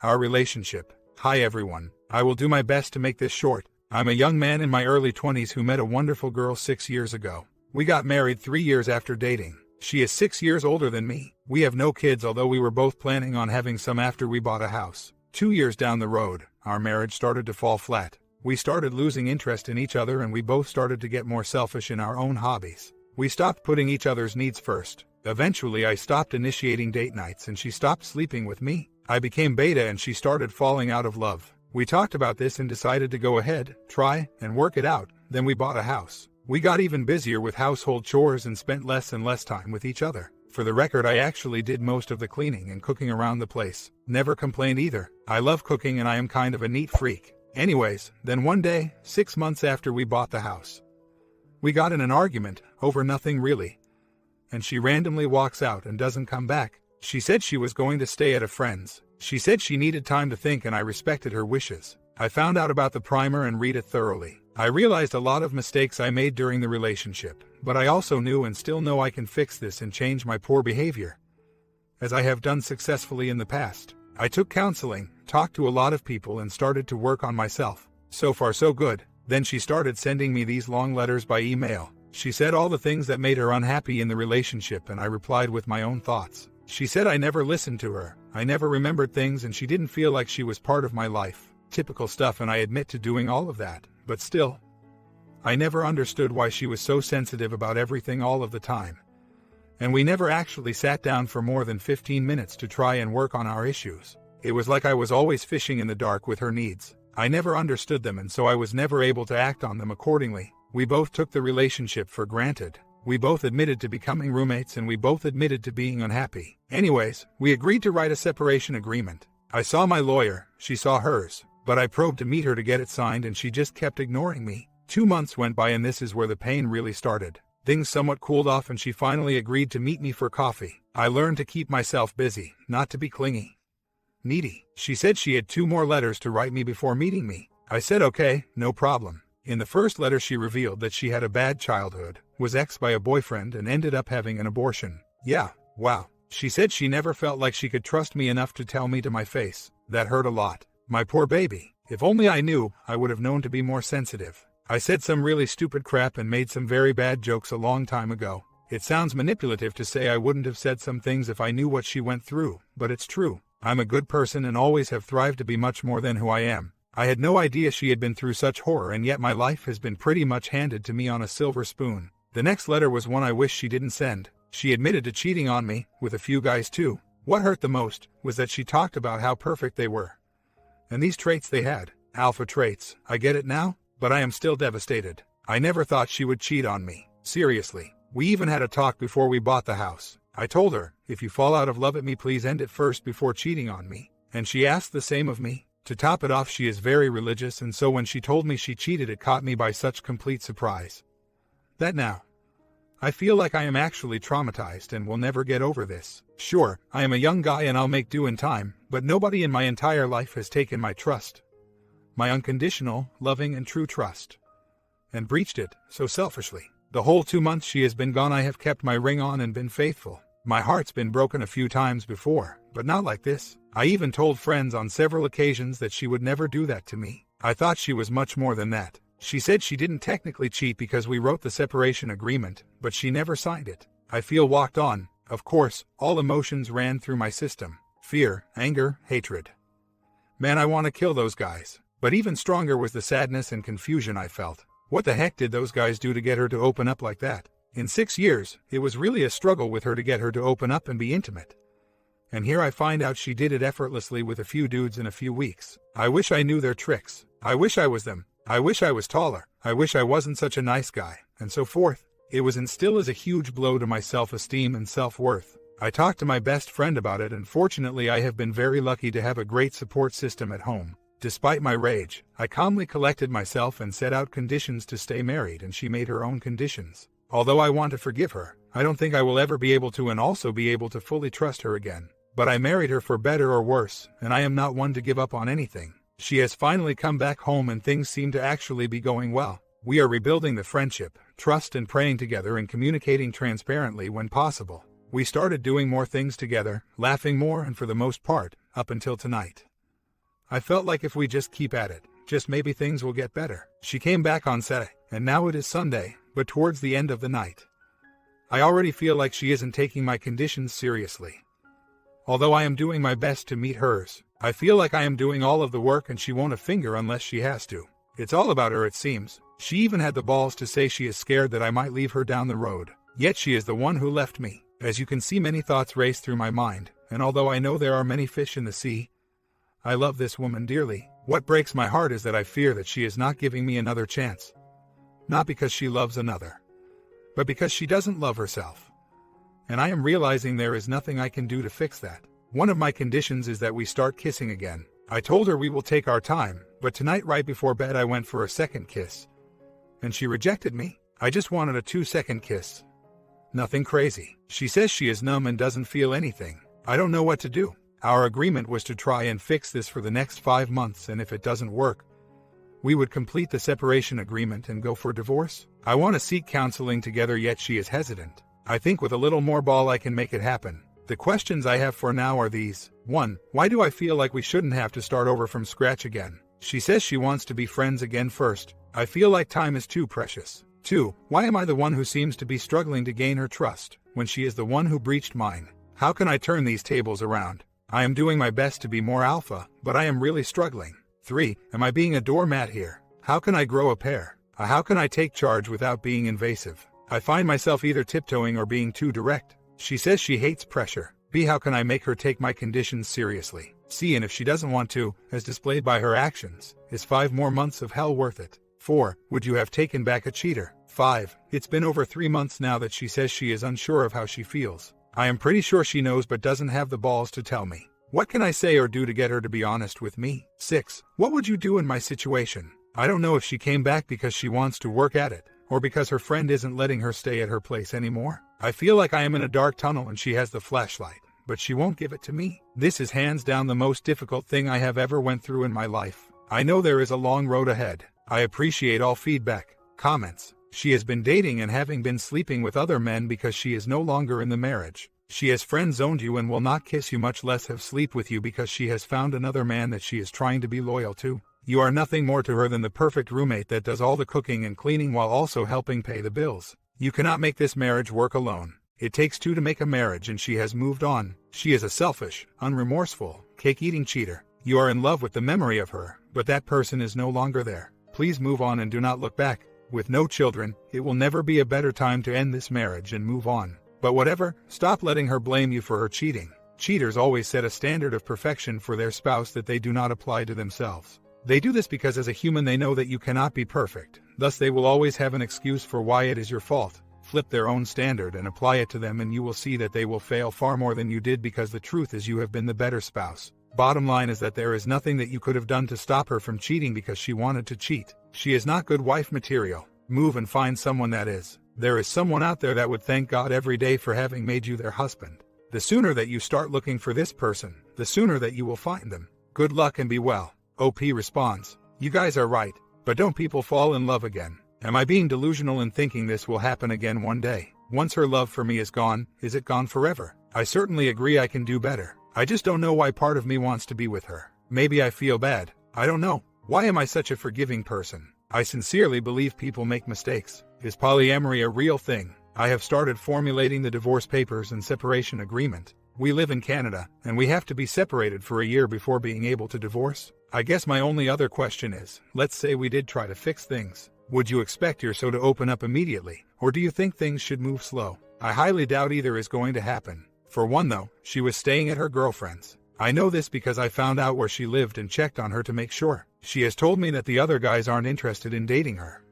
Our relationship. Hi everyone. I will do my best to make this short. I'm a young man in my early 20s who met a wonderful girl 6 years ago. We got married 3 years after dating. She is 6 years older than me. We have no kids, although we were both planning on having some after we bought a house. 2 years down the road, our marriage started to fall flat. We started losing interest in each other and we both started to get more selfish in our own hobbies. We stopped putting each other's needs first. Eventually I stopped initiating date nights and she stopped sleeping with me. I became beta and she started falling out of love. We talked about this and decided to go ahead, try, and work it out. Then we bought a house. We got even busier with household chores and spent less and less time with each other. For the record, I actually did most of the cleaning and cooking around the place. Never complained either. I love cooking and I am kind of a neat freak. Anyways, then one day, 6 months after we bought the house, we got in an argument, over nothing really. And she randomly walks out and doesn't come back. She said she was going to stay at a friend's. She said she needed time to think and I respected her wishes. I found out about the primer and read it thoroughly. I realized a lot of mistakes I made during the relationship, but I also knew and still know I can fix this and change my poor behavior, as I have done successfully in the past. I took counseling, talked to a lot of people and started to work on myself. So far so good. Then she started sending me these long letters by email. She said all the things that made her unhappy in the relationship and I replied with my own thoughts. She said I never listened to her, I never remembered things and she didn't feel like she was part of my life. Typical stuff, and I admit to doing all of that, but still, I never understood why she was so sensitive about everything all of the time. And we never actually sat down for more than 15 minutes to try and work on our issues. It was like I was always fishing in the dark with her needs. I never understood them and so I was never able to act on them accordingly. We both took the relationship for granted. We both admitted to becoming roommates and we both admitted to being unhappy. Anyways, we agreed to write a separation agreement. I saw my lawyer, she saw hers, but I probed to meet her to get it signed and she just kept ignoring me. 2 months went by and this is where the pain really started. Things somewhat cooled off and she finally agreed to meet me for coffee. I learned to keep myself busy, not to be clingy, needy. She said she had 2 more letters to write me before meeting me. I said okay, no problem. In the first letter she revealed that she had a bad childhood, was exed by a boyfriend and ended up having an abortion. Yeah, wow. She said she never felt like she could trust me enough to tell me to my face. That hurt a lot. My poor baby. If only I knew, I would have known to be more sensitive. I said some really stupid crap and made some very bad jokes a long time ago. It sounds manipulative to say I wouldn't have said some things if I knew what she went through, but it's true. I'm a good person and always have thrived to be much more than who I am. I had no idea she had been through such horror and yet my life has been pretty much handed to me on a silver spoon. The next letter was one I wish she didn't send. She admitted to cheating on me, with a few guys too. What hurt the most was that she talked about how perfect they were. And these traits they had. Alpha traits. I get it now, but I am still devastated. I never thought she would cheat on me. Seriously. We even had a talk before we bought the house. I told her, if you fall out of love at me, please end it first before cheating on me. And she asked the same of me. To top it off, she is very religious, and so when she told me she cheated, it caught me by such complete surprise that now I feel like I am actually traumatized and will never get over this. Sure, I am a young guy and I'll make do in time, but nobody in my entire life has taken my trust, my unconditional, loving and true trust, and breached it so selfishly. The whole 2 months she has been gone, I have kept my ring on and been faithful. My heart's been broken a few times before, but not like this. I even told friends on several occasions that she would never do that to me. I thought she was much more than that. She said she didn't technically cheat because we wrote the separation agreement, but she never signed it. I feel walked on. Of course, all emotions ran through my system. Fear, anger, hatred. Man, I want to kill those guys. But even stronger was the sadness and confusion I felt. What the heck did those guys do to get her to open up like that? In 6 years, it was really a struggle with her to get her to open up and be intimate. And here I find out she did it effortlessly with a few dudes in a few weeks. I wish I knew their tricks. I wish I was them. I wish I was taller. I wish I wasn't such a nice guy, and so forth. It was and still is a huge blow to my self-esteem and self-worth. I talked to my best friend about it, and fortunately I have been very lucky to have a great support system at home. Despite my rage, I calmly collected myself and set out conditions to stay married, and she made her own conditions. Although I want to forgive her, I don't think I will ever be able to and also be able to fully trust her again. But I married her for better or worse, and I am not one to give up on anything. She has finally come back home and things seem to actually be going well. We are rebuilding the friendship, trust and praying together and communicating transparently when possible. We started doing more things together, laughing more and for the most part, up until tonight. I felt like if we just keep at it, just maybe things will get better. She came back on Saturday, and now it is Sunday, but towards the end of the night. I already feel like she isn't taking my conditions seriously. Although I am doing my best to meet hers, I feel like I am doing all of the work and she won't a finger unless she has to. It's all about her, it seems. She even had the balls to say she is scared that I might leave her down the road. Yet she is the one who left me. As you can see, many thoughts race through my mind, and although I know there are many fish in the sea, I love this woman dearly. What breaks my heart is that I fear that she is not giving me another chance. Not because she loves another, but because she doesn't love herself. And I am realizing there is nothing I can do to fix that. One of my conditions is that we start kissing again. I told her we will take our time, but tonight right before bed I went for a second kiss. And she rejected me. I just wanted a 2-second kiss. Nothing crazy. She says she is numb and doesn't feel anything. I don't know what to do. Our agreement was to try and fix this for the next 5 months, and if it doesn't work, we would complete the separation agreement and go for divorce. I want to seek counseling together, yet she is hesitant. I think with a little more ball I can make it happen. The questions I have for now are these. 1. Why do I feel like we shouldn't have to start over from scratch again? She says she wants to be friends again first. I feel like time is too precious. 2. Why am I the one who seems to be struggling to gain her trust, when she is the one who breached mine? How can I turn these tables around? I am doing my best to be more alpha, but I am really struggling. 3. Am I being a doormat here? How can I grow a pair? How can I take charge without being invasive? I find myself either tiptoeing or being too direct. She says she hates pressure. B. How can I make her take my conditions seriously? C. And if she doesn't want to, as displayed by her actions, is 5 more months of hell worth it? 4. Would you have taken back a cheater? 5. It's been over 3 months now that she says she is unsure of how she feels. I am pretty sure she knows but doesn't have the balls to tell me. What can I say or do to get her to be honest with me? 6. What would you do in my situation? I don't know if she came back because she wants to work at it, or because her friend isn't letting her stay at her place anymore. I feel like I am in a dark tunnel and she has the flashlight, but she won't give it to me. This is hands down the most difficult thing I have ever went through in my life. I know there is a long road ahead. I appreciate all feedback, comments. She has been dating and having been sleeping with other men because she is no longer in the marriage. She has friend-zoned you and will not kiss you, much less have sleep with you, because she has found another man that she is trying to be loyal to. You are nothing more to her than the perfect roommate that does all the cooking and cleaning while also helping pay the bills. You cannot make this marriage work alone. It takes 2 to make a marriage, and she has moved on. She is a selfish, unremorseful, cake-eating cheater. You are in love with the memory of her, but that person is no longer there. Please move on and do not look back. With no children, it will never be a better time to end this marriage and move on. But whatever, stop letting her blame you for her cheating. Cheaters always set a standard of perfection for their spouse that they do not apply to themselves. They do this because as a human they know that you cannot be perfect, thus they will always have an excuse for why it is your fault. Flip their own standard and apply it to them and you will see that they will fail far more than you did, because the truth is you have been the better spouse. Bottom line is that there is nothing that you could have done to stop her from cheating because she wanted to cheat. She is not good wife material. Move and find someone that is. There is someone out there that would thank God every day for having made you their husband. The sooner that you start looking for this person, the sooner that you will find them. Good luck and be well. OP responds, you guys are right, but don't people fall in love again? Am I being delusional in thinking this will happen again one day? Once her love for me is gone, is it gone forever? I certainly agree I can do better. I just don't know why part of me wants to be with her. Maybe I feel bad. I don't know. Why am I such a forgiving person? I sincerely believe people make mistakes. Is polyamory a real thing? I have started formulating the divorce papers and separation agreement. We live in Canada, and we have to be separated for a year before being able to divorce. I guess my only other question is, let's say we did try to fix things. Would you expect your so to open up immediately, or do you think things should move slow? I highly doubt either is going to happen. For one though, she was staying at her girlfriend's. I know this because I found out where she lived and checked on her to make sure. She has told me that the other guys aren't interested in dating her.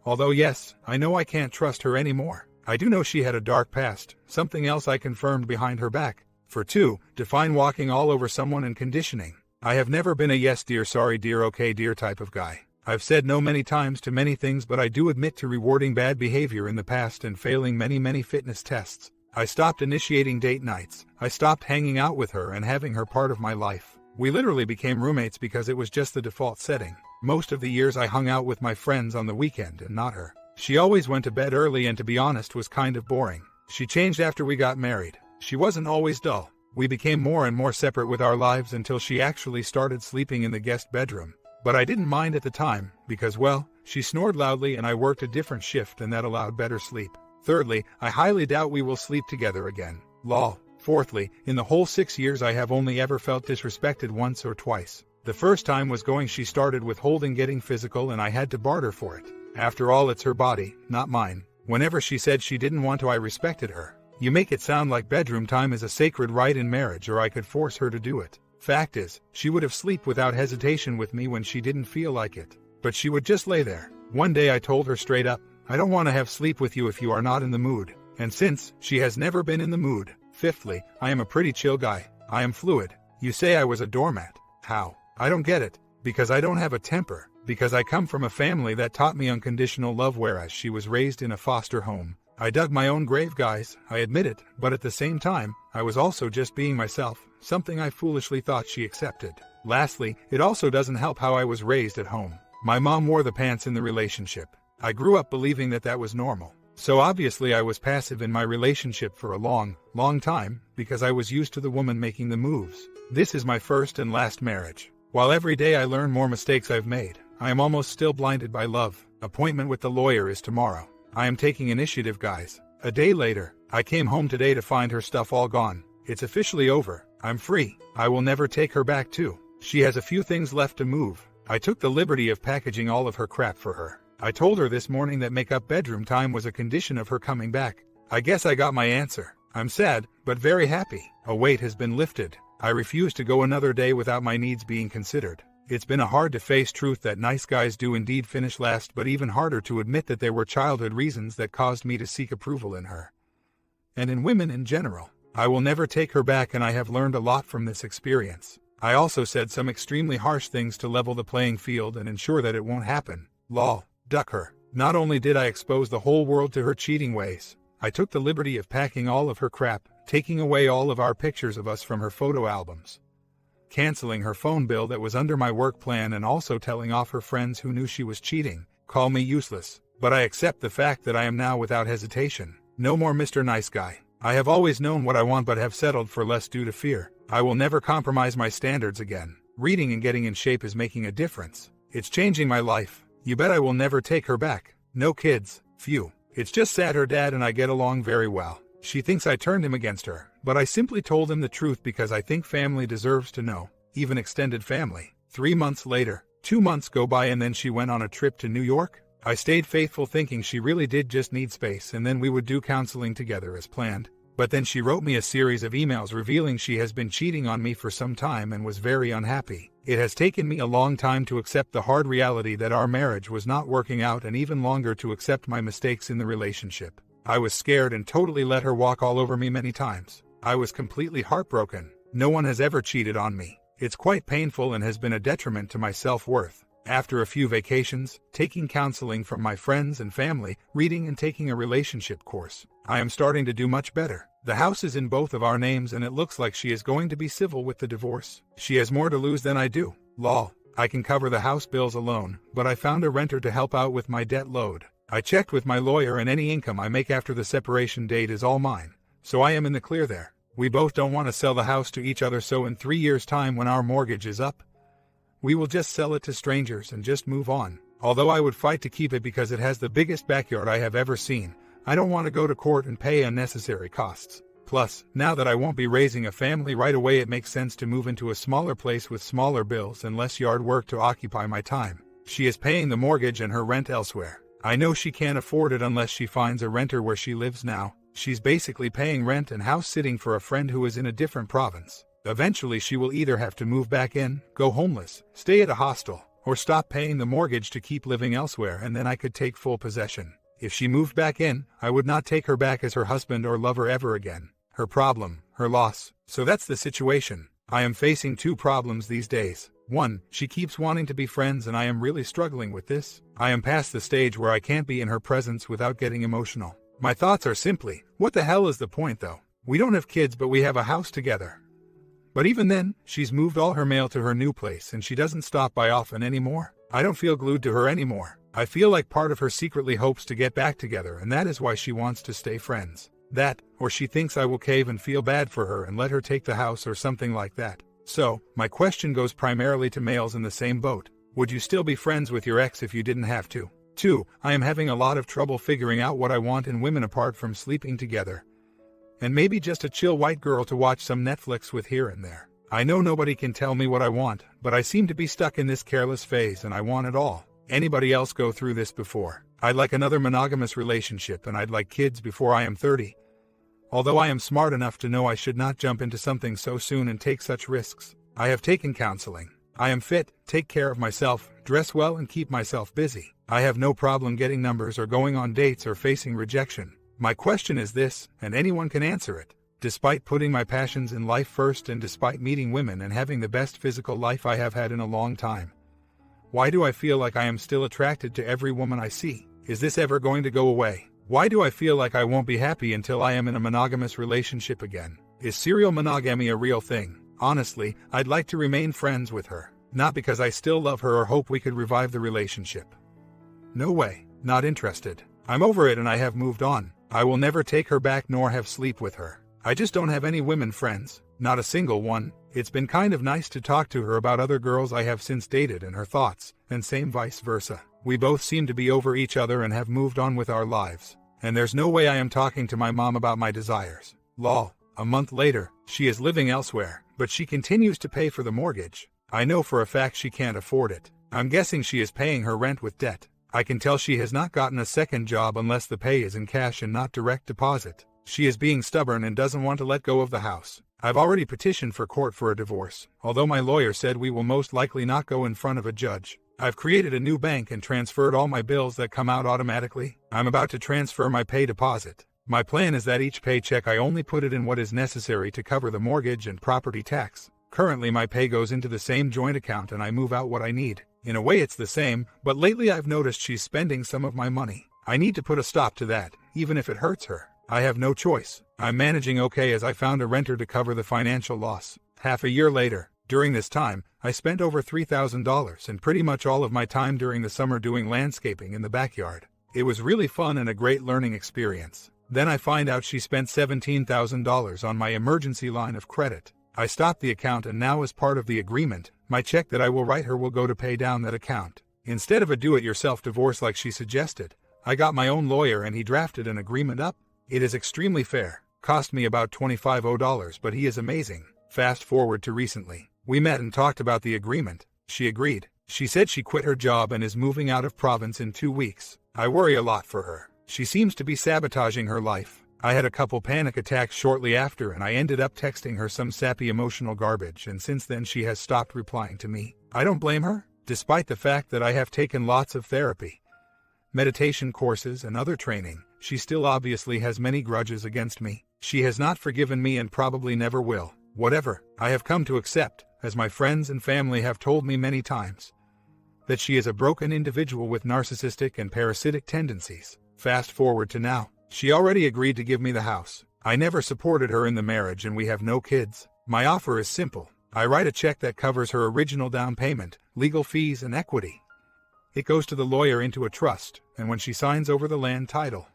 Although yes, I know I can't trust her anymore. I do know she had a dark past, something else I confirmed behind her back. For 2, define walking all over someone and conditioning. I have never been a yes dear, sorry dear, okay dear type of guy. I've said no many times to many things, but I do admit to rewarding bad behavior in the past and failing many fitness tests. I stopped initiating date nights. I stopped hanging out with her and having her part of my life. We literally became roommates because it was just the default setting. Most of the years I hung out with my friends on the weekend and not her. She always went to bed early and to be honest was kind of boring. She changed after we got married. She wasn't always dull. We became more and more separate with our lives until she actually started sleeping in the guest bedroom. But I didn't mind at the time, because well, she snored loudly and I worked a different shift and that allowed better sleep. Thirdly, I highly doubt we will sleep together again. Lol. Fourthly, in the whole 6 years I have only ever felt disrespected once or twice. The first time was going she started withholding getting physical and I had to barter for it. After all, it's her body, not mine. Whenever she said she didn't want to, I respected her. You make it sound like bedroom time is a sacred right in marriage or I could force her to do it. Fact is, she would have slept without hesitation with me when she didn't feel like it. But she would just lay there. One day I told her straight up, I don't want to have sleep with you if you are not in the mood. And since, she has never been in the mood. Fifthly, I am a pretty chill guy. I am fluid. You say I was a doormat. How? I don't get it. Because I don't have a temper. Because I come from a family that taught me unconditional love, whereas she was raised in a foster home. I dug my own grave, guys, I admit it, but at the same time, I was also just being myself, something I foolishly thought she accepted. Lastly, it also doesn't help how I was raised at home. My mom wore the pants in the relationship. I grew up believing that that was normal. So obviously I was passive in my relationship for a long time, because I was used to the woman making the moves. This is my first and last marriage. While every day I learn more mistakes I've made, I am almost still blinded by love. Appointment with the lawyer is tomorrow. I am taking initiative, guys. A day later, I came home today to find her stuff all gone. It's officially over. I'm free. I will never take her back too. She has a few things left to move. I took the liberty of packaging all of her crap for her. I told her this morning that make-up bedroom time was a condition of her coming back. I guess I got my answer. I'm sad, but very happy. A weight has been lifted. I refuse to go another day without my needs being considered. It's been a hard-to-face truth that nice guys do indeed finish last, but even harder to admit that there were childhood reasons that caused me to seek approval in her. And in women in general. I will never take her back, and I have learned a lot from this experience. I also said some extremely harsh things to level the playing field and ensure that it won't happen. Lol. Duck her. Not only did I expose the whole world to her cheating ways, I took the liberty of packing all of her crap, taking away all of our pictures of us from her photo albums, canceling her phone bill that was under my work plan, and also telling off her friends who knew she was cheating. Call me useless, but I accept the fact that I am now without hesitation. No more Mr. Nice Guy. I have always known what I want but have settled for less due to fear. I will never compromise my standards again. Reading and getting in shape is making a difference. It's changing my life. You bet I will never take her back. No kids. Phew. It's just sad her dad and I get along very well. She thinks I turned him against her, but I simply told him the truth because I think family deserves to know, even extended family. 3 months later, 2 months go by and then she went on a trip to New York. I stayed faithful thinking she really did just need space and then we would do counseling together as planned. But then she wrote me a series of emails revealing she has been cheating on me for some time and was very unhappy. It has taken me a long time to accept the hard reality that our marriage was not working out, and even longer to accept my mistakes in the relationship. I was scared and totally let her walk all over me many times. I was completely heartbroken. No one has ever cheated on me. It's quite painful and has been a detriment to my self-worth. After a few vacations, taking counseling from my friends and family, reading and taking a relationship course, I am starting to do much better. The house is in both of our names and it looks like she is going to be civil with the divorce. She has more to lose than I do. Lol. I can cover the house bills alone, but I found a renter to help out with my debt load. I checked with my lawyer and any income I make after the separation date is all mine. So I am in the clear there. We both don't want to sell the house to each other, so in 3 years' time when our mortgage is up, we will just sell it to strangers and just move on. Although I would fight to keep it because it has the biggest backyard I have ever seen. I don't want to go to court and pay unnecessary costs. Plus, now that I won't be raising a family right away, it makes sense to move into a smaller place with smaller bills and less yard work to occupy my time. She is paying the mortgage and her rent elsewhere. I know she can't afford it unless she finds a renter where she lives now. She's basically paying rent and house sitting for a friend who is in a different province. Eventually she will either have to move back in, go homeless, stay at a hostel, or stop paying the mortgage to keep living elsewhere, and then I could take full possession. If she moved back in, I would not take her back as her husband or lover ever again. Her problem, her loss. So that's the situation. I am facing 2 problems these days. 1, she keeps wanting to be friends and I am really struggling with this. I am past the stage where I can't be in her presence without getting emotional. My thoughts are simply, what the hell is the point though? We don't have kids but we have a house together. But even then, she's moved all her mail to her new place and she doesn't stop by often anymore. I don't feel glued to her anymore. I feel like part of her secretly hopes to get back together, and that is why she wants to stay friends. That, or she thinks I will cave and feel bad for her and let her take the house or something like that. So, my question goes primarily to males in the same boat. Would you still be friends with your ex if you didn't have to? 2. I am having a lot of trouble figuring out what I want in women apart from sleeping together. And maybe just a chill white girl to watch some Netflix with here and there. I know nobody can tell me what I want, but I seem to be stuck in this careless phase and I want it all. Anybody else go through this before? I'd like another monogamous relationship and I'd like kids before I am 30. Although I am smart enough to know I should not jump into something so soon and take such risks. I have taken counseling. I am fit, take care of myself, dress well and keep myself busy. I have no problem getting numbers or going on dates or facing rejection. My question is this, and anyone can answer it. Despite putting my passions in life first and despite meeting women and having the best physical life I have had in a long time, why do I feel like I am still attracted to every woman I see? Is this ever going to go away? Why do I feel like I won't be happy until I am in a monogamous relationship again? Is serial monogamy a real thing? Honestly, I'd like to remain friends with her. Not because I still love her or hope we could revive the relationship. No way, not interested. I'm over it and I have moved on. I will never take her back nor have sleep with her. I just don't have any women friends, not a single one. It's been kind of nice to talk to her about other girls I have since dated and her thoughts, and same vice versa. We both seem to be over each other and have moved on with our lives. And there's no way I am talking to my mom about my desires. Lol. A month later, she is living elsewhere, but she continues to pay for the mortgage. I know for a fact she can't afford it. I'm guessing she is paying her rent with debt. I can tell she has not gotten a second job unless the pay is in cash and not direct deposit. She is being stubborn and doesn't want to let go of the house. I've already petitioned for court for a divorce, although my lawyer said we will most likely not go in front of a judge. I've created a new bank and transferred all my bills that come out automatically. I'm about to transfer my pay deposit. My plan is that each paycheck I only put it in what is necessary to cover the mortgage and property tax. Currently my pay goes into the same joint account and I move out what I need. In a way it's the same, but lately I've noticed she's spending some of my money. I need to put a stop to that, even if it hurts her. I have no choice. I'm managing okay as I found a renter to cover the financial loss. Half a year later, during this time, I spent over $3,000 and pretty much all of my time during the summer doing landscaping in the backyard. It was really fun and a great learning experience. Then I find out she spent $17,000 on my emergency line of credit. I stopped the account and now as part of the agreement, my check that I will write her will go to pay down that account. Instead of a do-it-yourself divorce like she suggested, I got my own lawyer and he drafted an agreement up. It is extremely fair. Cost me about $25, but he is amazing. Fast forward to recently. We met and talked about the agreement. She agreed. She said she quit her job and is moving out of province in 2 weeks. I worry a lot for her. She seems to be sabotaging her life. I had a couple panic attacks shortly after and I ended up texting her some sappy emotional garbage and since then she has stopped replying to me. I don't blame her, despite the fact that I have taken lots of therapy, meditation courses and other training. She still obviously has many grudges against me. She has not forgiven me and probably never will. Whatever, I have come to accept, as my friends and family have told me many times, that she is a broken individual with narcissistic and parasitic tendencies. Fast forward to now. She already agreed to give me the house. I never supported her in the marriage and we have no kids. My offer is simple. I write a check that covers her original down payment, legal fees and equity. It goes to the lawyer into a trust, and when she signs over the land title,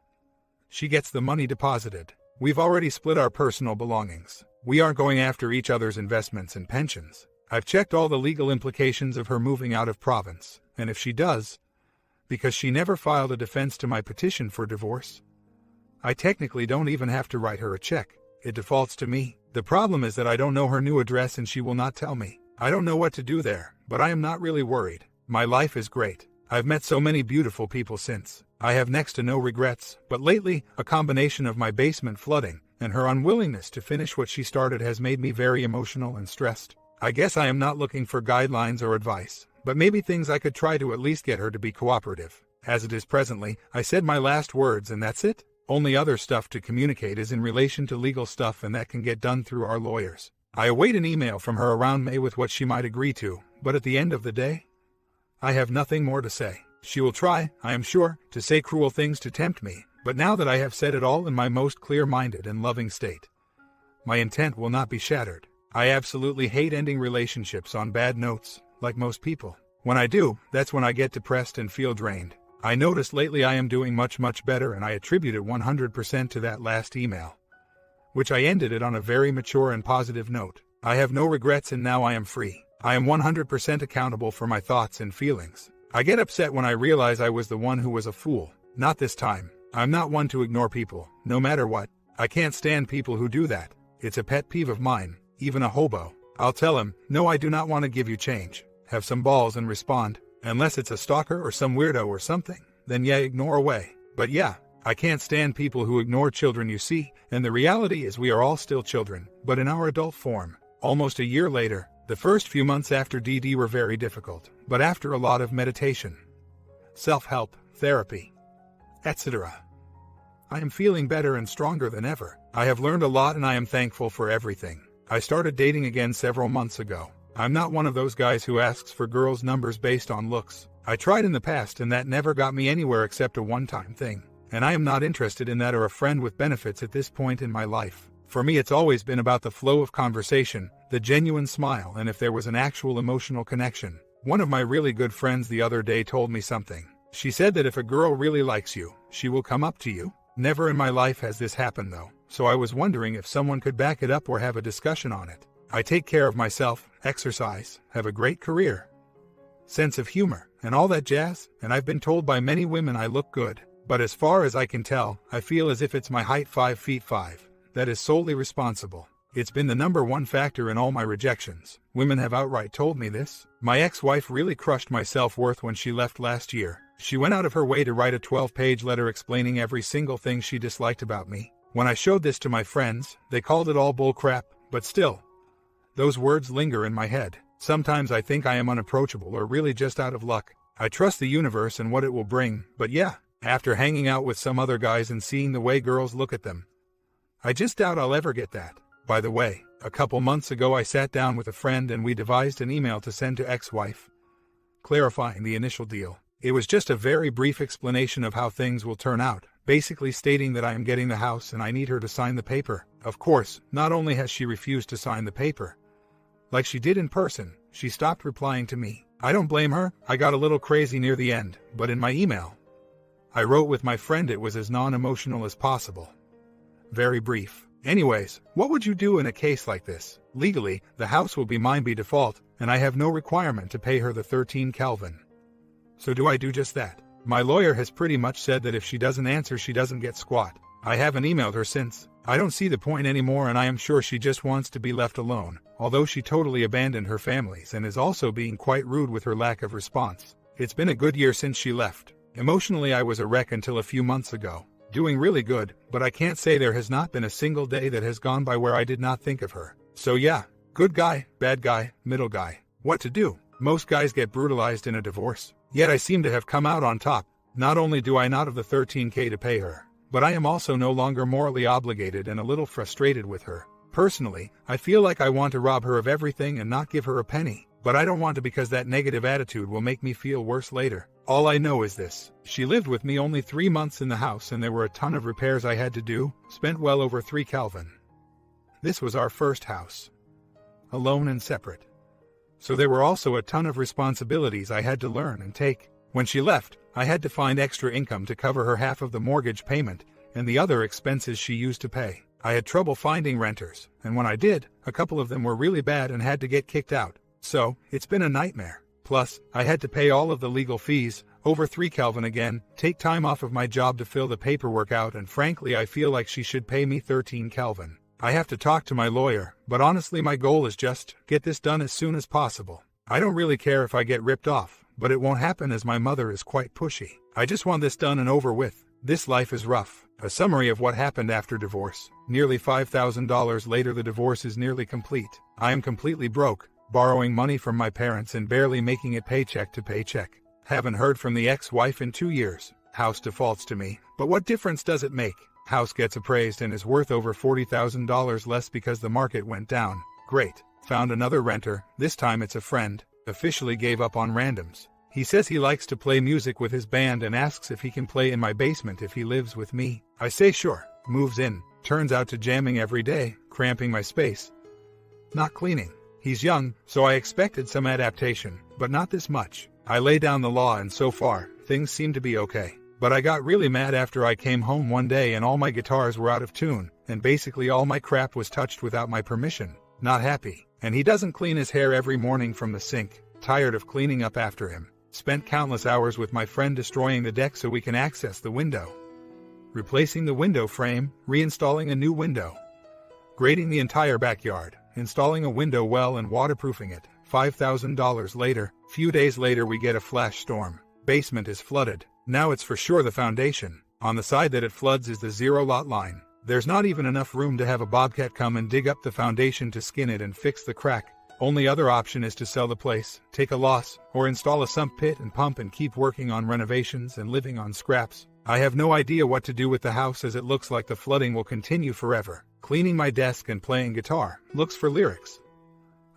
she gets the money deposited. We've already split our personal belongings. We aren't going after each other's investments and pensions. I've checked all the legal implications of her moving out of province, and if she does, because she never filed a defense to my petition for divorce, I technically don't even have to write her a check. It defaults to me. The problem is that I don't know her new address and she will not tell me. I don't know what to do there, but I am not really worried. My life is great. I've met so many beautiful people since. I have next to no regrets, but lately, a combination of my basement flooding and her unwillingness to finish what she started has made me very emotional and stressed. I guess I am not looking for guidelines or advice, but maybe things I could try to at least get her to be cooperative. As it is presently, I said my last words and that's it. Only other stuff to communicate is in relation to legal stuff and that can get done through our lawyers. I await an email from her around May with what she might agree to, but at the end of the day, I have nothing more to say. She will try, I am sure, to say cruel things to tempt me, but now that I have said it all in my most clear-minded and loving state, my intent will not be shattered. I absolutely hate ending relationships on bad notes, like most people. When I do, that's when I get depressed and feel drained. I noticed lately I am doing much better, and I attribute it 100% to that last email, which I ended it on a very mature and positive note. I have no regrets and now I am free. I am 100% accountable for my thoughts and feelings. I get upset when I realize I was the one who was a fool. Not this time. I'm not one to ignore people, no matter what. I can't stand people who do that. It's a pet peeve of mine, even a hobo. I'll tell him, no, I do not want to give you change. Have some balls and respond. Unless it's a stalker or some weirdo or something, then yeah, ignore away. But yeah, I can't stand people who ignore children, you see, and the reality is we are all still children, but in our adult form. Almost a year later, the first few months after DD were very difficult, but after a lot of meditation, self-help, therapy, etc., I am feeling better and stronger than ever. I have learned a lot and I am thankful for everything. I started dating again several months ago. I'm not one of those guys who asks for girls' numbers based on looks. I tried in the past and that never got me anywhere except a one-time thing. And I am not interested in that or a friend with benefits at this point in my life. For me, it's always been about the flow of conversation, the genuine smile, and if there was an actual emotional connection. One of my really good friends the other day told me something. She said that if a girl really likes you, she will come up to you. Never in my life has this happened though, so I was wondering if someone could back it up or have a discussion on it. I take care of myself, exercise, have a great career, sense of humor, and all that jazz, and I've been told by many women I look good. But as far as I can tell, I feel as if it's my height 5 feet 5 that is solely responsible. It's been the number one factor in all my rejections. Women have outright told me this. My ex-wife really crushed my self-worth when she left last year. She went out of her way to write a 12-page letter explaining every single thing she disliked about me. When I showed this to my friends, they called it all bullcrap, but still, those words linger in my head. Sometimes I think I am unapproachable or really just out of luck. I trust the universe and what it will bring, but yeah, after hanging out with some other guys and seeing the way girls look at them, I just doubt I'll ever get that. By the way, a couple months ago I sat down with a friend and we devised an email to send to ex-wife, clarifying the initial deal. It was just a very brief explanation of how things will turn out, basically stating that I am getting the house and I need her to sign the paper. Of course, not only has she refused to sign the paper, like she did in person, she stopped replying to me. I don't blame her. I got a little crazy near the end, but in my email I wrote with my friend it was as non-emotional as possible. Very brief. Anyways, what would you do in a case like this? Legally, the house will be mine by default, and I have no requirement to pay her the 13 Kelvin. So do I do just that? My lawyer has pretty much said that if she doesn't answer, she doesn't get squat. I haven't emailed her since. I don't see the point anymore, and I am sure she just wants to be left alone, although she totally abandoned her families and is also being quite rude with her lack of response. It's been a good year since she left. Emotionally, I was a wreck until a few months ago. Doing really good, but I can't say there has not been a single day that has gone by where I did not think of her. So yeah, good guy, bad guy, middle guy. What to do? Most guys get brutalized in a divorce. Yet I seem to have come out on top. Not only do I not have the 13K to pay her, but I am also no longer morally obligated and a little frustrated with her. Personally, I feel like I want to rob her of everything and not give her a penny. But I don't want to because that negative attitude will make me feel worse later. All I know is this. She lived with me only 3 months in the house and there were a ton of repairs I had to do, spent well over 3 Kelvin. This was our first house. Alone and separate. So there were also a ton of responsibilities I had to learn and take. When she left, I had to find extra income to cover her half of the mortgage payment and the other expenses she used to pay. I had trouble finding renters, and when I did, a couple of them were really bad and had to get kicked out. So, it's been a nightmare. Plus, I had to pay all of the legal fees, over 3 Kelvin again, take time off of my job to fill the paperwork out, and frankly I feel like she should pay me 13 Kelvin. I have to talk to my lawyer, but honestly my goal is just get this done as soon as possible. I don't really care if I get ripped off, but it won't happen as my mother is quite pushy. I just want this done and over with. This life is rough. A summary of what happened after divorce. Nearly $5,000 later the divorce is nearly complete. I am completely broke, borrowing money from my parents and barely making it paycheck to paycheck. Haven't heard from the ex-wife in 2 years. House defaults to me, but what difference does it make? House gets appraised and is worth over $40,000 less because the market went down. Great. Found another renter, this time it's a friend. Officially gave up on randoms. He says he likes to play music with his band and asks if he can play in my basement if he lives with me. I say sure. Moves in. Turns out to jamming every day, cramping my space. Not cleaning. He's young, so I expected some adaptation, but not this much. I lay down the law and so far, things seemed to be okay. But I got really mad after I came home one day and all my guitars were out of tune, and basically all my crap was touched without my permission. Not happy. And he doesn't clean his hair every morning from the sink. Tired of cleaning up after him. Spent countless hours with my friend destroying the deck so we can access the window. Replacing the window frame, reinstalling a new window. Grading the entire backyard, installing a window well and waterproofing it. $5,000 later, few days later we get a flash storm. Basement is flooded. Now it's for sure the foundation. On the side that it floods is the zero lot line. There's not even enough room to have a bobcat come and dig up the foundation to skin it and fix the crack. Only other option is to sell the place, take a loss, or install a sump pit and pump and keep working on renovations and living on scraps. I have no idea what to do with the house as it looks like the flooding will continue forever. Cleaning my desk and playing guitar, looks for lyrics.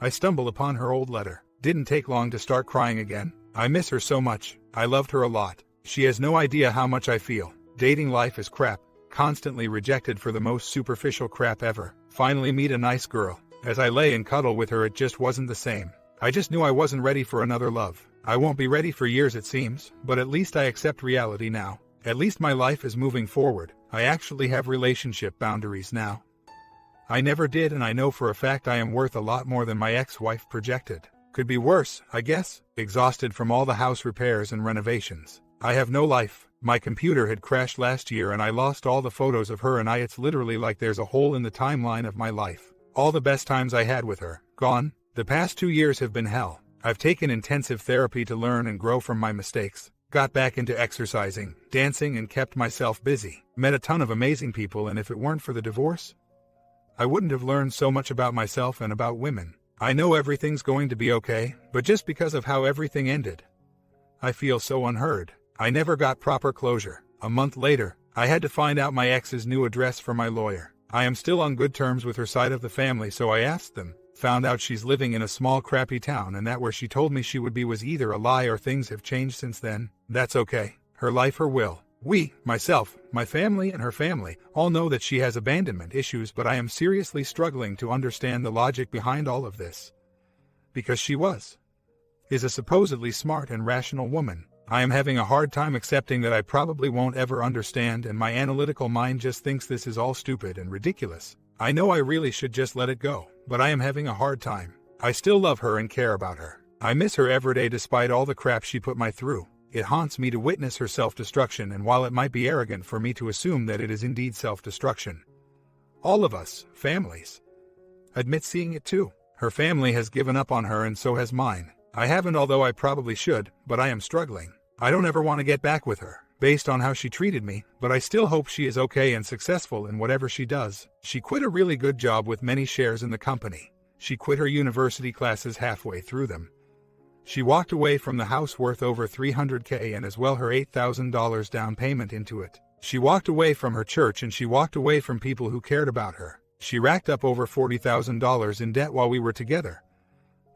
I stumble upon her old letter. Didn't take long to start crying again. I miss her so much. I loved her a lot. She has no idea how much I feel. Dating life is crap. Constantly rejected for the most superficial crap ever. Finally meet a nice girl. As I lay and cuddle with her, it just wasn't the same. I just knew I wasn't ready for another love. I won't be ready for years it seems, but at least I accept reality now. At least my life is moving forward. I actually have relationship boundaries now. I never did, and I know for a fact I am worth a lot more than my ex-wife projected. Could be worse, I guess. Exhausted from all the house repairs and renovations. I have no life. My computer had crashed last year and I lost all the photos of her and I. It's literally like there's a hole in the timeline of my life. All the best times I had with her, gone. The past 2 years have been hell. I've taken intensive therapy to learn and grow from my mistakes. Got back into exercising, dancing, and kept myself busy. Met a ton of amazing people, and if it weren't for the divorce, I wouldn't have learned so much about myself and about women. I know everything's going to be okay, but just because of how everything ended, I feel so unheard. I never got proper closure. A month later, I had to find out my ex's new address for my lawyer. I am still on good terms with her side of the family, so I asked them. Found out she's living in a small crappy town and that where she told me she would be was either a lie or things have changed since then. That's okay. Her life, her will. We, myself, my family and her family, all know that she has abandonment issues, but I am seriously struggling to understand the logic behind all of this. Because she is a supposedly smart and rational woman. I am having a hard time accepting that I probably won't ever understand, and my analytical mind just thinks this is all stupid and ridiculous. I know I really should just let it go, but I am having a hard time. I still love her and care about her. I miss her every day despite all the crap she put me through. It haunts me to witness her self-destruction, and while it might be arrogant for me to assume that it is indeed self-destruction, all of us, families, admit seeing it too. Her family has given up on her and so has mine. I haven't, although I probably should, but I am struggling. I don't ever want to get back with her, based on how she treated me, but I still hope she is okay and successful in whatever she does. She quit a really good job with many shares in the company. She quit her university classes halfway through them. She walked away from the house worth over $300K and as well her $8,000 down payment into it. She walked away from her church and she walked away from people who cared about her. She racked up over $40,000 in debt while we were together.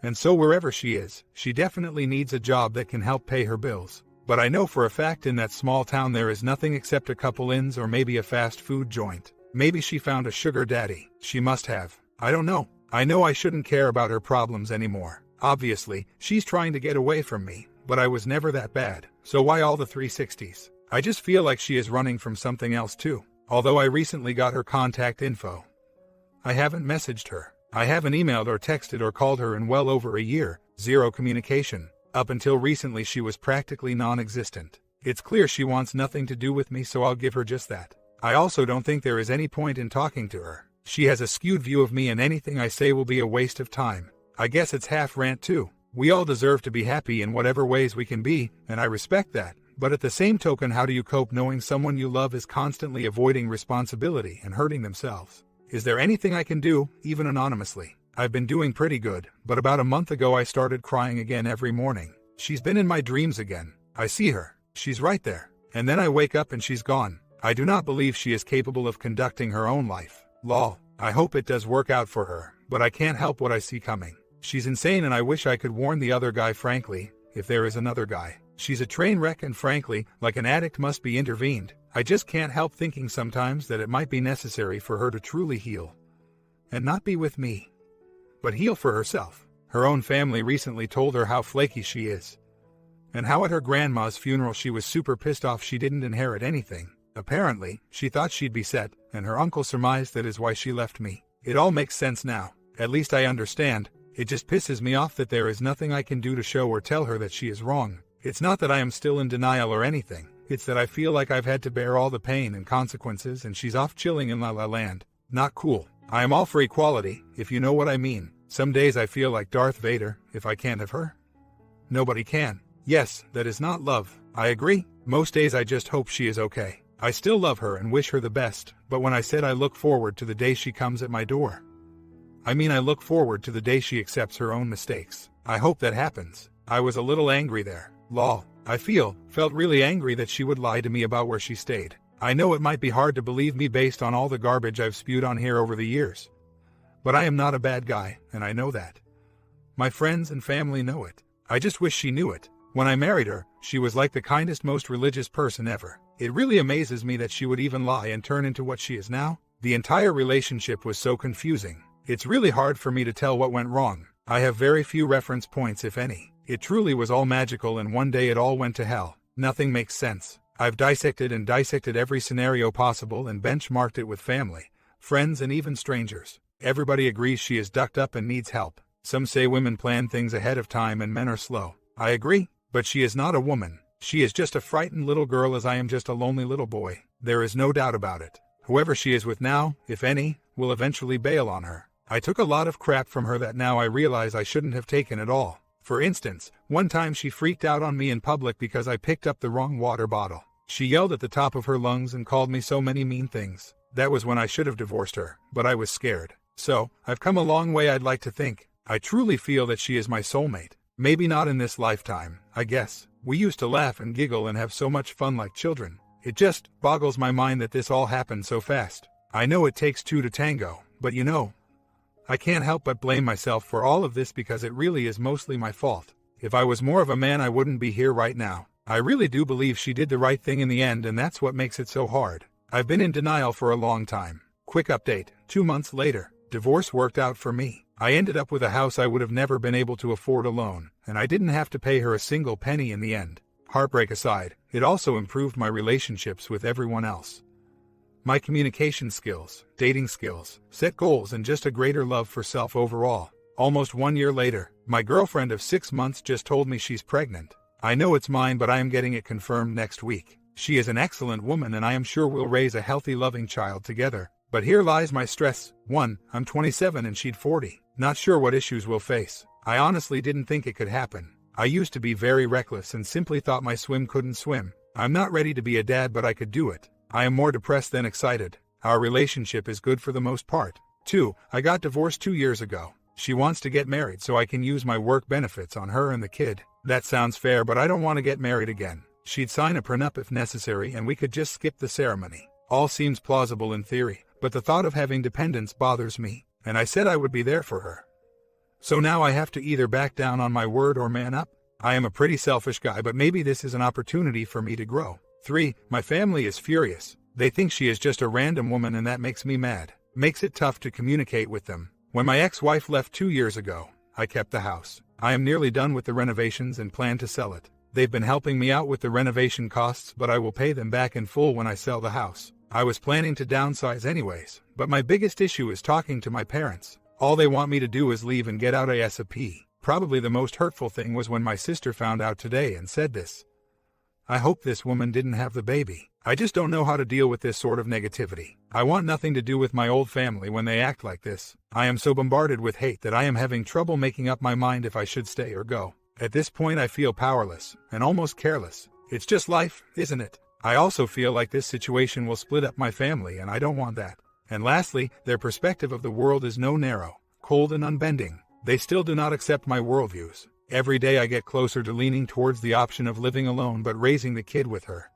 And so wherever she is, she definitely needs a job that can help pay her bills. But I know for a fact in that small town there is nothing except a couple inns or maybe a fast food joint. Maybe she found a sugar daddy. She must have. I don't know. I know I shouldn't care about her problems anymore. Obviously, she's trying to get away from me, but I was never that bad. So why all the 360s? I just feel like she is running from something else too. Although I recently got her contact info, I haven't messaged her. I haven't emailed or texted or called her in well over a year. Zero communication. Up until recently she was practically non-existent. It's clear she wants nothing to do with me, so I'll give her just that. I also don't think there is any point in talking to her. She has a skewed view of me and anything I say will be a waste of time. I guess it's half rant too. We all deserve to be happy in whatever ways we can be, and I respect that. But at the same token, how do you cope knowing someone you love is constantly avoiding responsibility and hurting themselves? Is there anything I can do, even anonymously? I've been doing pretty good, but about a month ago I started crying again every morning. She's been in my dreams again. I see her. She's right there. And then I wake up and she's gone. I do not believe she is capable of conducting her own life. Lol. I hope it does work out for her, but I can't help what I see coming. She's insane and I wish I could warn the other guy, frankly, if there is another guy. She's a train wreck and frankly, like an addict, must be intervened. I just can't help thinking sometimes that it might be necessary for her to truly heal. And not be with me, but heal for herself. Her own family recently told her how flaky she is, and how at her grandma's funeral she was super pissed off she didn't inherit anything. Apparently, she thought she'd be set, and her uncle surmised that is why she left me. It all makes sense now. At least I understand. It just pisses me off that there is nothing I can do to show or tell her that she is wrong. It's not that I am still in denial or anything. It's that I feel like I've had to bear all the pain and consequences and she's off chilling in La La Land. Not cool. I am all for equality, if you know what I mean. Some days I feel like Darth Vader, if I can't have her. Nobody can. Yes, that is not love. I agree. Most days I just hope she is okay. I still love her and wish her the best, but when I said I look forward to the day she comes at my door, I mean I look forward to the day she accepts her own mistakes. I hope that happens. I was a little angry there. Lol. I felt really angry that she would lie to me about where she stayed. I know it might be hard to believe me based on all the garbage I've spewed on here over the years. But I am not a bad guy, and I know that. My friends and family know it. I just wish she knew it. When I married her, she was like the kindest, most religious person ever. It really amazes me that she would even lie and turn into what she is now. The entire relationship was so confusing. It's really hard for me to tell what went wrong. I have very few reference points, if any. It truly was all magical, and one day it all went to hell. Nothing makes sense. I've dissected every scenario possible and benchmarked it with family, friends, and even strangers. Everybody agrees she is ducked up and needs help. Some say women plan things ahead of time and men are slow. I agree, but she is not a woman. She is just a frightened little girl, as I am just a lonely little boy. There is no doubt about it. Whoever she is with now, if any, will eventually bail on her. I took a lot of crap from her that now I realize I shouldn't have taken at all. For instance, one time she freaked out on me in public because I picked up the wrong water bottle. She yelled at the top of her lungs and called me so many mean things. That was when I should have divorced her, but I was scared. So, I've come a long way, I'd like to think. I truly feel that she is my soulmate. Maybe not in this lifetime, I guess. We used to laugh and giggle and have so much fun like children. It just boggles my mind that this all happened so fast. I know it takes two to tango, but you know, I can't help but blame myself for all of this because it really is mostly my fault. If I was more of a man, I wouldn't be here right now. I really do believe she did the right thing in the end, and that's what makes it so hard. I've been in denial for a long time. Quick update, 2 months later, divorce worked out for me. I ended up with a house I would have never been able to afford alone, and I didn't have to pay her a single penny in the end. Heartbreak aside, it also improved my relationships with everyone else. My communication skills, dating skills, set goals, and just a greater love for self overall. Almost 1 year later, my girlfriend of 6 months just told me she's pregnant. I know it's mine, but I am getting it confirmed next week. She is an excellent woman, and I am sure we'll raise a healthy, loving child together. But here lies my stress. 1. I'm 27 and she'd 40. Not sure what issues we'll face. I honestly didn't think it could happen. I used to be very reckless and simply thought my swim couldn't swim. I'm not ready to be a dad, but I could do it. I am more depressed than excited. Our relationship is good for the most part. 2. I got divorced 2 years ago. She wants to get married so I can use my work benefits on her and the kid. That sounds fair, but I don't want to get married again. She'd sign a prenup if necessary and we could just skip the ceremony. All seems plausible in theory, but the thought of having dependents bothers me, and I said I would be there for her. So now I have to either back down on my word or man up. I am a pretty selfish guy, but maybe this is an opportunity for me to grow. 3. My family is furious. They think she is just a random woman, and that makes me mad. Makes it tough to communicate with them. When my ex-wife left 2 years ago, I kept the house. I am nearly done with the renovations and plan to sell it. They've been helping me out with the renovation costs, but I will pay them back in full when I sell the house. I was planning to downsize anyways, but my biggest issue is talking to my parents. All they want me to do is leave and get out ASAP. Probably the most hurtful thing was when my sister found out today and said this. I hope this woman didn't have the baby. I just don't know how to deal with this sort of negativity. I want nothing to do with my old family when they act like this. I am so bombarded with hate that I am having trouble making up my mind if I should stay or go. At this point I feel powerless and almost careless. It's just life, isn't it? I also feel like this situation will split up my family, and I don't want that. And lastly, their perspective of the world is narrow, cold, and unbending. They still do not accept my worldviews. Every day I get closer to leaning towards the option of living alone but raising the kid with her.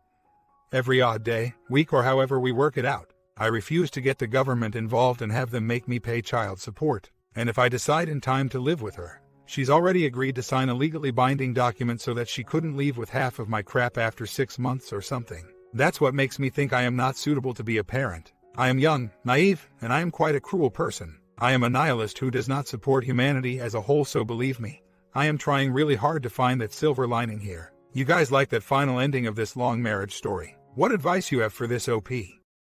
Every odd day, week, or however we work it out, I refuse to get the government involved and have them make me pay child support. And if I decide in time to live with her, she's already agreed to sign a legally binding document so that she couldn't leave with half of my crap after 6 months or something. That's what makes me think I am not suitable to be a parent. I am young, naive, and I am quite a cruel person. I am a nihilist who does not support humanity as a whole, so believe me, I am trying really hard to find that silver lining here. You guys like that final ending of this long marriage story? What advice you have for this OP?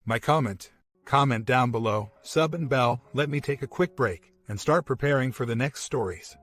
My comment down below, sub and bell. Let me take a quick break and start preparing for the next stories.